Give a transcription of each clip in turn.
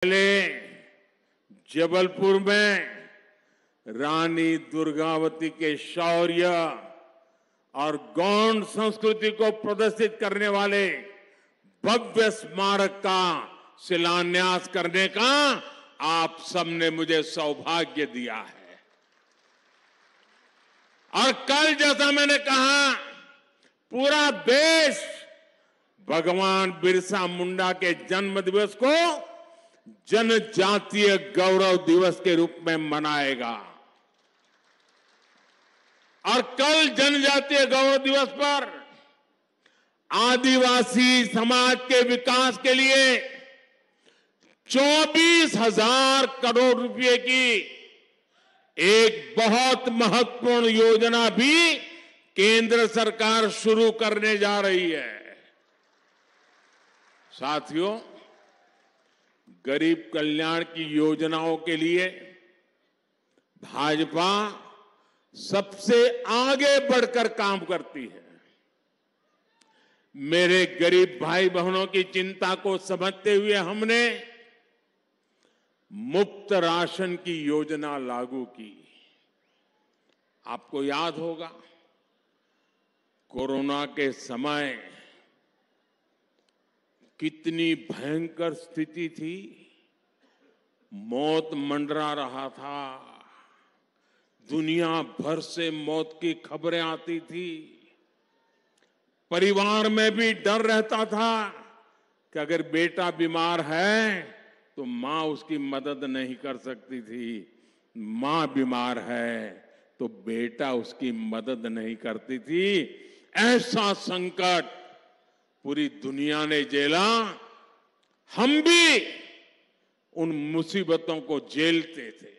पहले जबलपुर में रानी दुर्गावती के शौर्य और गौंड संस्कृति को प्रदर्शित करने वाले भव्य स्मारक का शिलान्यास करने का आप सबने मुझे सौभाग्य दिया है। और कल जैसा मैंने कहा, पूरा देश भगवान बिरसा मुंडा के जन्म दिवस को जनजातीय गौरव दिवस के रूप में मनाएगा। और कल जनजातीय गौरव दिवस पर आदिवासी समाज के विकास के लिए 24,000 करोड़ रुपए की एक बहुत महत्वपूर्ण योजना भी केंद्र सरकार शुरू करने जा रही है। साथियों, गरीब कल्याण की योजनाओं के लिए भाजपा सबसे आगे बढ़कर काम करती है। मेरे गरीब भाई बहनों की चिंता को समझते हुए हमने मुफ्त राशन की योजना लागू की। आपको याद होगा, कोरोना के समय कितनी भयंकर स्थिति थी, मौत मंडरा रहा था, दुनिया भर से मौत की खबरें आती थी, परिवार में भी डर रहता था कि अगर बेटा बीमार है तो मां उसकी मदद नहीं कर सकती थी, मां बीमार है तो बेटा उसकी मदद नहीं करती थी। ऐसा संकट पूरी दुनिया ने झेला, हम भी उन मुसीबतों को झेलते थे।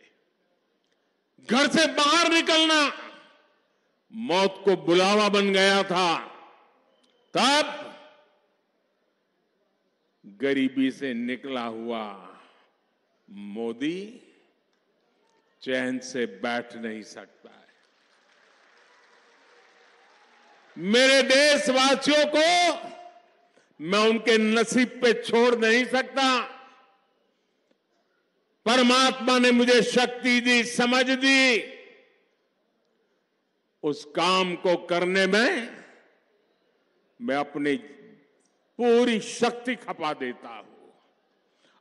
घर से बाहर निकलना मौत को बुलावा बन गया था। तब गरीबी से निकला हुआ मोदी चैन से बैठ नहीं सकता है। मेरे देशवासियों को मैं उनके नसीब पे छोड़ नहीं सकता। परमात्मा ने मुझे शक्ति दी, समझ दी, उस काम को करने में मैं अपनी पूरी शक्ति खपा देता हूं।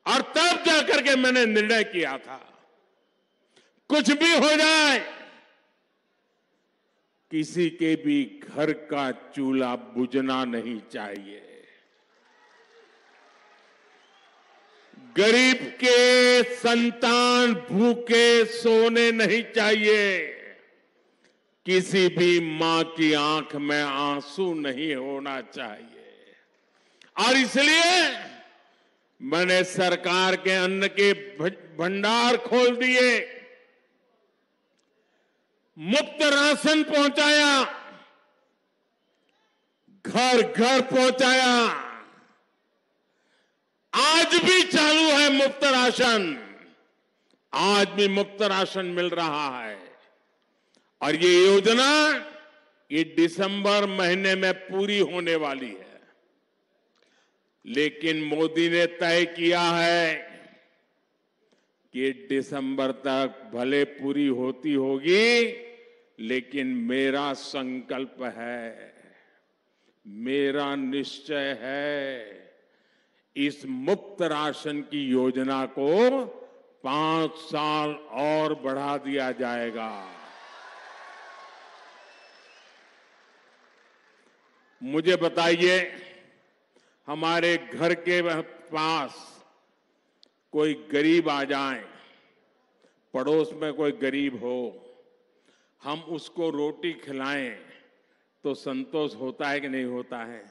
और तब जाकर के मैंने निर्णय किया था, कुछ भी हो जाए, किसी के भी घर का चूल्हा बुझना नहीं चाहिए। गरीब के संतान भूखे सोने नहीं चाहिए, किसी भी मां की आंख में आंसू नहीं होना चाहिए। और इसलिए मैंने सरकार के अन्न के भंडार खोल दिए, मुफ्त राशन पहुंचाया, घर घर पहुंचाया। आज भी चालू है मुफ्त राशन, आज भी मुफ्त राशन मिल रहा है। और ये योजना ये दिसंबर महीने में पूरी होने वाली है। लेकिन मोदी ने तय किया है कि दिसंबर तक भले पूरी होती होगी, लेकिन मेरा संकल्प है, मेरा निश्चय है, इस मुफ्त राशन की योजना को 5 साल और बढ़ा दिया जाएगा। मुझे बताइए, हमारे घर के पास कोई गरीब आ जाए, पड़ोस में कोई गरीब हो, हम उसको रोटी खिलाएं तो संतोष होता है कि नहीं होता है?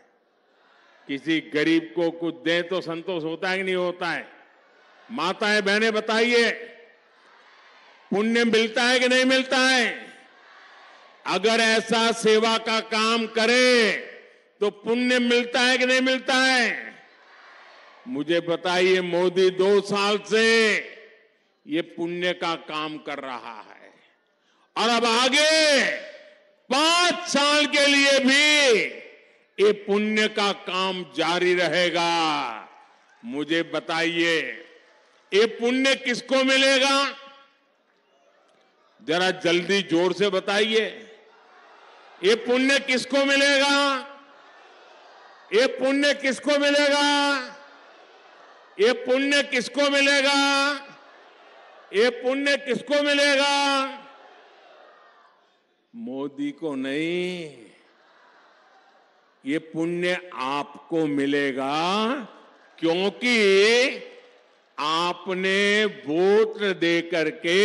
किसी गरीब को कुछ दें तो संतोष होता है कि नहीं होता है? माताएं बहनें बताइए, पुण्य मिलता है कि नहीं मिलता है? अगर ऐसा सेवा का काम करें तो पुण्य मिलता है कि नहीं मिलता है? मुझे बताइए, मोदी 2 साल से ये पुण्य का काम कर रहा है और अब आगे 5 साल के लिए भी ये पुण्य का काम जारी रहेगा। मुझे बताइए, ये पुण्य किसको मिलेगा? जरा जल्दी जोर से बताइए, ये पुण्य किसको मिलेगा? ये पुण्य किसको मिलेगा? ये पुण्य किसको मिलेगा? ये पुण्य किसको मिलेगा? मोदी को नहीं, ये पुण्य आपको मिलेगा, क्योंकि आपने वोट दे करके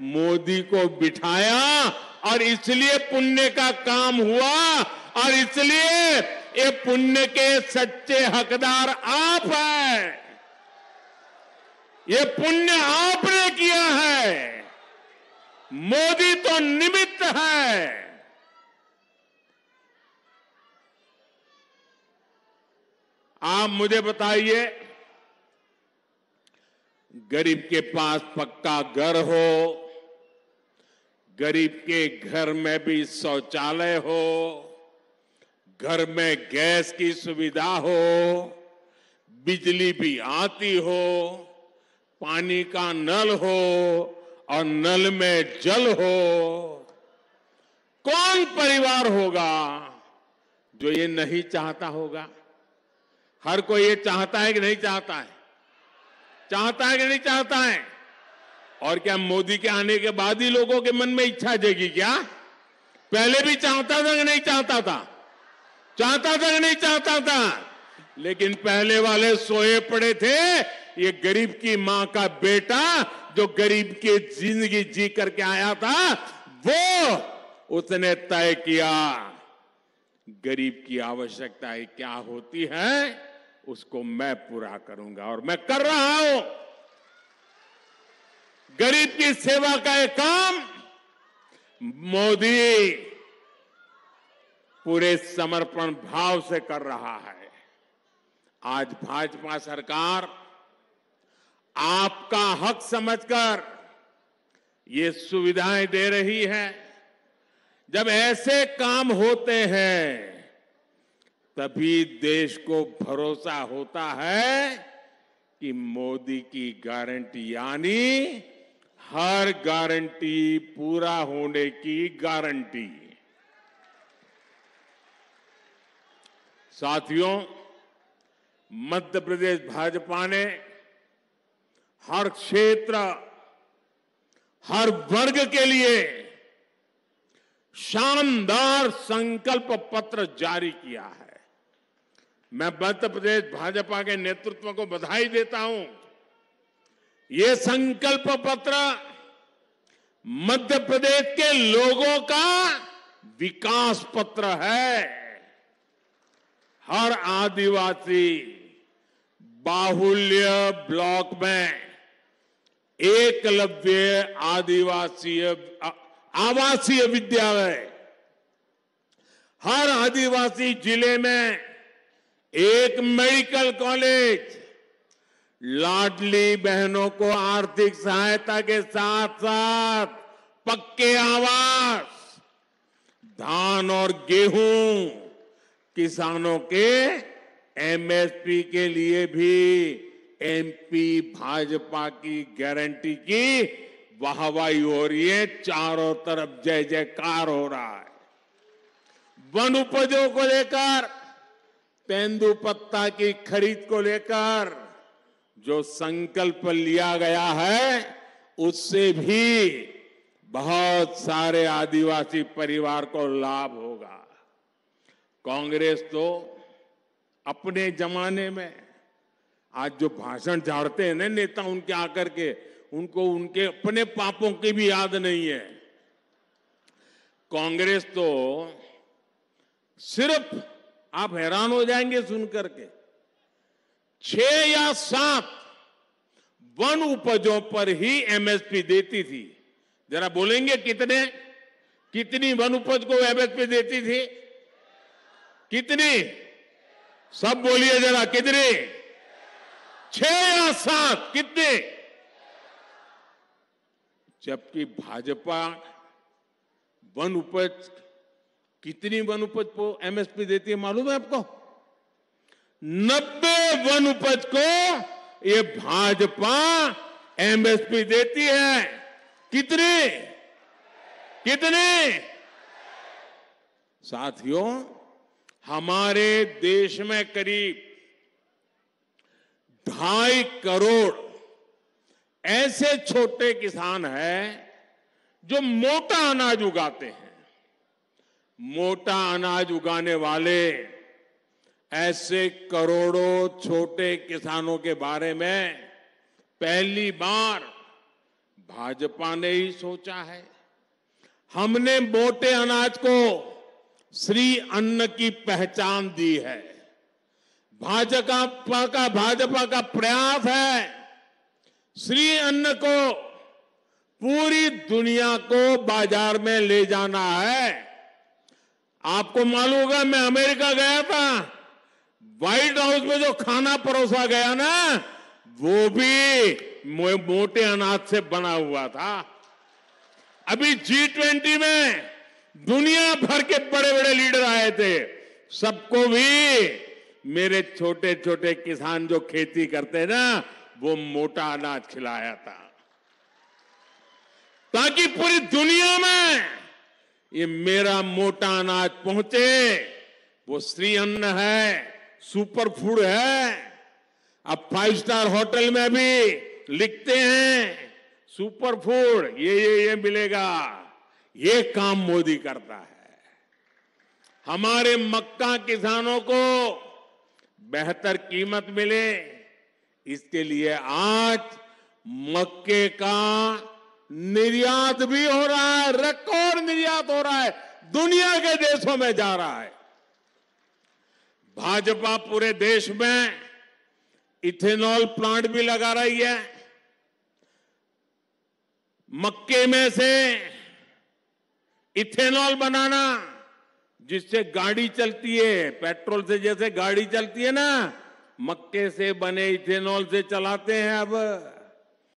मोदी को बिठाया और इसलिए पुण्य का काम हुआ और इसलिए ये पुण्य के सच्चे हकदार आप हैं। ये पुण्य आपने किया है, मोदी तो निमित्त है। आप मुझे बताइए, गरीब के पास पक्का घर हो, गरीब के घर में भी शौचालय हो, घर में गैस की सुविधा हो, बिजली भी आती हो, पानी का नल हो और नल में जल हो, कौन परिवार होगा जो ये नहीं चाहता होगा? हर कोई ये चाहता है कि नहीं चाहता है? चाहता है कि नहीं चाहता है? और क्या मोदी के आने के बाद ही लोगों के मन में इच्छा जगी क्या? पहले भी चाहता था कि नहीं चाहता था? चाहता था कि नहीं चाहता था? लेकिन पहले वाले सोए पड़े थे। ये गरीब की मां का बेटा जो गरीब की जिंदगी जी करके आया था, वो उसने तय किया गरीब की आवश्यकताएं क्या होती है, उसको मैं पूरा करूंगा और मैं कर रहा हूं। गरीब की सेवा का एक काम मोदी पूरे समर्पण भाव से कर रहा है। आज भाजपा सरकार आपका हक समझकर ये सुविधाएं दे रही है। जब ऐसे काम होते हैं तभी देश को भरोसा होता है कि मोदी की गारंटी, यानी हर गारंटी पूरा होने की गारंटी। साथियों, मध्य प्रदेश भाजपा ने हर क्षेत्र, हर वर्ग के लिए शानदार संकल्प पत्र जारी किया है। मैं मध्य प्रदेश भाजपा के नेतृत्व को बधाई देता हूं। ये संकल्प पत्र मध्य प्रदेश के लोगों का विकास पत्र है। हर आदिवासी बाहुल्य ब्लॉक में एकलव्य आवासीय विद्यालय, हर आदिवासी जिले में एक मेडिकल कॉलेज, लाडली बहनों को आर्थिक सहायता के साथ साथ पक्के आवास, धान और गेहूं, किसानों के एमएसपी के लिए भी एमपी भाजपा की गारंटी की वाहवाही हो रही है। चारों तरफ जय जयकार हो रहा है। वन उपजों को लेकर, तेंदुपत्ता की खरीद को लेकर जो संकल्प लिया गया है, उससे भी बहुत सारे आदिवासी परिवार को लाभ होगा। कांग्रेस तो अपने जमाने में, आज जो भाषण झाड़ते हैं ना नेता उनके आकर के, उनको उनके अपने पापों की भी याद नहीं है। कांग्रेस तो सिर्फ, आप हैरान हो जाएंगे सुनकर के, 6 या 7 वन उपजों पर ही एमएसपी देती थी। जरा बोलेंगे कितनी वन उपज को एमएसपी देती थी? कितनी? सब बोलिए जरा, कितनी? 6 या 7? कितने? जबकि भाजपा वन उपज, कितनी वन उपज को एमएसपी देती है मालूम है आपको? 90 वन उपज को ये भाजपा एमएसपी देती है। कितने कितने साथियों, हमारे देश में करीब 2.5 करोड़ ऐसे छोटे किसान हैं जो मोटा अनाज उगाते हैं। मोटा अनाज उगाने वाले ऐसे करोड़ों छोटे किसानों के बारे में पहली बार भाजपा ने ही सोचा है। हमने मोटे अनाज को श्री अन्न की पहचान दी है। भाजपा का प्रयास है श्री अन्न को पूरी दुनिया को बाजार में ले जाना है। आपको मालूम होगा, मैं अमेरिका गया था, व्हाइट हाउस में जो खाना परोसा गया ना, वो भी मोटे अनाज से बना हुआ था। अभी G20 में दुनिया भर के बड़े बड़े लीडर आए थे, सबको भी मेरे छोटे छोटे किसान जो खेती करते ना, वो मोटा अनाज खिलाया था, ताकि पूरी दुनिया में ये मेरा मोटा अनाज पहुंचे। वो श्री अन्न है, सुपर फूड है। अब 5 स्टार होटल में भी लिखते हैं सुपर फूड, ये मिलेगा। ये काम मोदी करता है। हमारे मक्का किसानों को बेहतर कीमत मिले, इसके लिए आज मक्के का निर्यात भी हो रहा है, रिकॉर्ड निर्यात हो रहा है, दुनिया के देशों में जा रहा है। भाजपा पूरे देश में इथेनॉल प्लांट भी लगा रही है। मक्के में से इथेनॉल बनाना, जिससे गाड़ी चलती है, पेट्रोल से जैसे गाड़ी चलती है ना, मक्के से बने इथेनॉल से चलाते हैं अब।